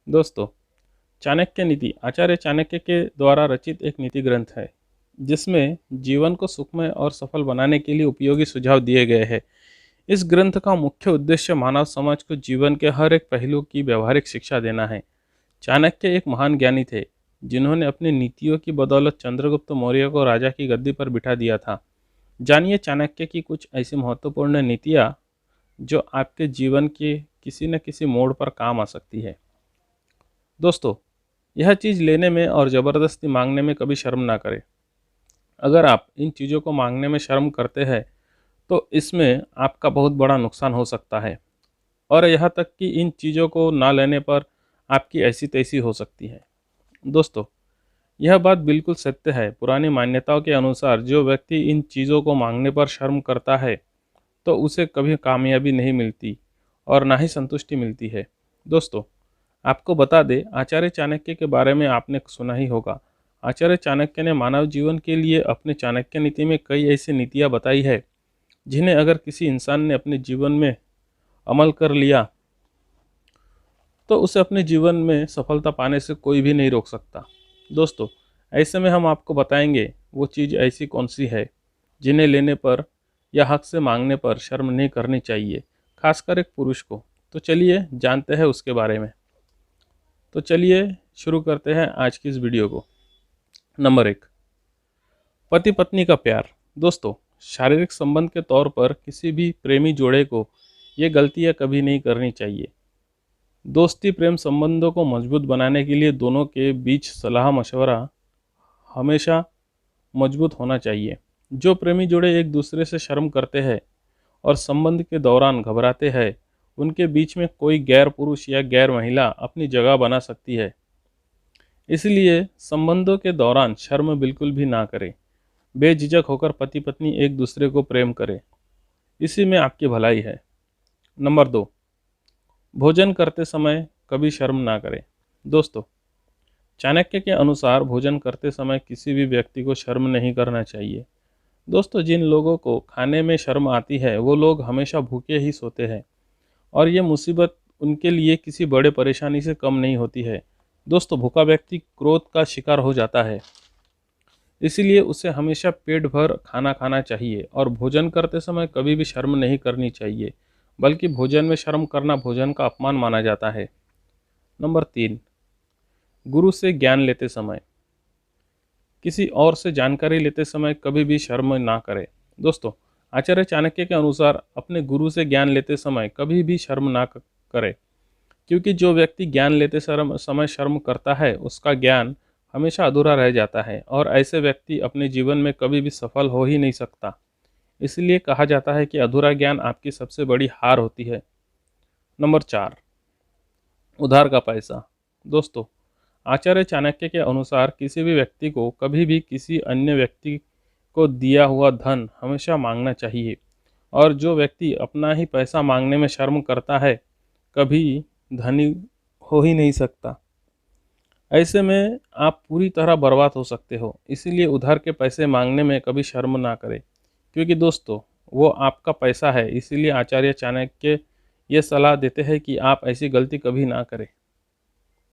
दोस्तों, चाणक्य नीति आचार्य चाणक्य के द्वारा रचित एक नीति ग्रंथ है, जिसमें जीवन को सुखमय और सफल बनाने के लिए उपयोगी सुझाव दिए गए हैं। इस ग्रंथ का मुख्य उद्देश्य मानव समाज को जीवन के हर एक पहलू की व्यवहारिक शिक्षा देना है। चाणक्य एक महान ज्ञानी थे, जिन्होंने अपनी नीतियों की बदौलत चंद्रगुप्त मौर्य को राजा की गद्दी पर बिठा दिया था। जानिए चाणक्य की कुछ ऐसी महत्वपूर्ण नीतियाँ जो आपके जीवन के किसी न किसी मोड़ पर काम आ सकती है। दोस्तों, यह चीज़ लेने में और ज़बरदस्ती मांगने में कभी शर्म ना करें। अगर आप इन चीज़ों को मांगने में शर्म करते हैं तो इसमें आपका बहुत बड़ा नुकसान हो सकता है, और यहाँ तक कि इन चीज़ों को ना लेने पर आपकी ऐसी तैसी हो सकती है। दोस्तों, यह बात बिल्कुल सत्य है। पुरानी मान्यताओं के अनुसार जो व्यक्ति इन चीज़ों को मांगने पर शर्म करता है तो उसे कभी कामयाबी नहीं मिलती और ना ही संतुष्टि मिलती है। दोस्तों, आपको बता दें, आचार्य चाणक्य के बारे में आपने सुना ही होगा। आचार्य चाणक्य ने मानव जीवन के लिए अपने चाणक्य नीति में कई ऐसी नीतियाँ बताई है, जिन्हें अगर किसी इंसान ने अपने जीवन में अमल कर लिया तो उसे अपने जीवन में सफलता पाने से कोई भी नहीं रोक सकता। दोस्तों, ऐसे में हम आपको बताएंगे वो चीज़ ऐसी कौन सी है जिन्हें लेने पर या हक से मांगने पर शर्म नहीं करनी चाहिए, खासकर एक पुरुष को। तो चलिए जानते हैं उसके बारे में। तो चलिए शुरू करते हैं आज की इस वीडियो को। नंबर 1, पति पत्नी का प्यार। दोस्तों, शारीरिक संबंध के तौर पर किसी भी प्रेमी जोड़े को ये गलतियाँ कभी नहीं करनी चाहिए। दोस्ती प्रेम संबंधों को मजबूत बनाने के लिए दोनों के बीच सलाह मशवरा हमेशा मजबूत होना चाहिए। जो प्रेमी जोड़े एक दूसरे से शर्म करते हैं और संबंध के दौरान घबराते हैं, उनके बीच में कोई गैर पुरुष या गैर महिला अपनी जगह बना सकती है। इसलिए संबंधों के दौरान शर्म बिल्कुल भी ना करें। बेझिझक होकर पति पत्नी एक दूसरे को प्रेम करें, इसी में आपकी भलाई है। नंबर 2, भोजन करते समय कभी शर्म ना करें। दोस्तों, चाणक्य के अनुसार भोजन करते समय किसी भी व्यक्ति को शर्म नहीं करना चाहिए। दोस्तों, जिन लोगों को खाने में शर्म आती है वो लोग हमेशा भूखे ही सोते हैं, और ये मुसीबत उनके लिए किसी बड़े परेशानी से कम नहीं होती है। दोस्तों, भूखा व्यक्ति क्रोध का शिकार हो जाता है, इसीलिए उसे हमेशा पेट भर खाना खाना चाहिए और भोजन करते समय कभी भी शर्म नहीं करनी चाहिए, बल्कि भोजन में शर्म करना भोजन का अपमान माना जाता है। नंबर 3, गुरु से ज्ञान लेते समय किसी और से जानकारी लेते समय कभी भी शर्म ना करें। दोस्तों, आचार्य चाणक्य के अनुसार अपने गुरु से ज्ञान लेते समय कभी भी शर्म ना करें, क्योंकि जो व्यक्ति ज्ञान लेते समय शर्म करता है उसका ज्ञान हमेशा अधूरा रह जाता है, और ऐसे व्यक्ति अपने जीवन में कभी भी सफल हो ही नहीं सकता। इसलिए कहा जाता है कि अधूरा ज्ञान आपकी सबसे बड़ी हार होती है। नंबर 4, उधार का पैसा। दोस्तों, आचार्य चाणक्य के अनुसार किसी भी व्यक्ति को कभी भी किसी अन्य व्यक्ति को दिया हुआ धन हमेशा मांगना चाहिए, और जो व्यक्ति अपना ही पैसा मांगने में शर्म करता है कभी धनी हो ही नहीं सकता। ऐसे में आप पूरी तरह बर्बाद हो सकते हो। इसीलिए उधार के पैसे मांगने में कभी शर्म ना करें, क्योंकि दोस्तों वो आपका पैसा है। इसीलिए आचार्य चाणक्य ये सलाह देते हैं कि आप ऐसी गलती कभी ना करें।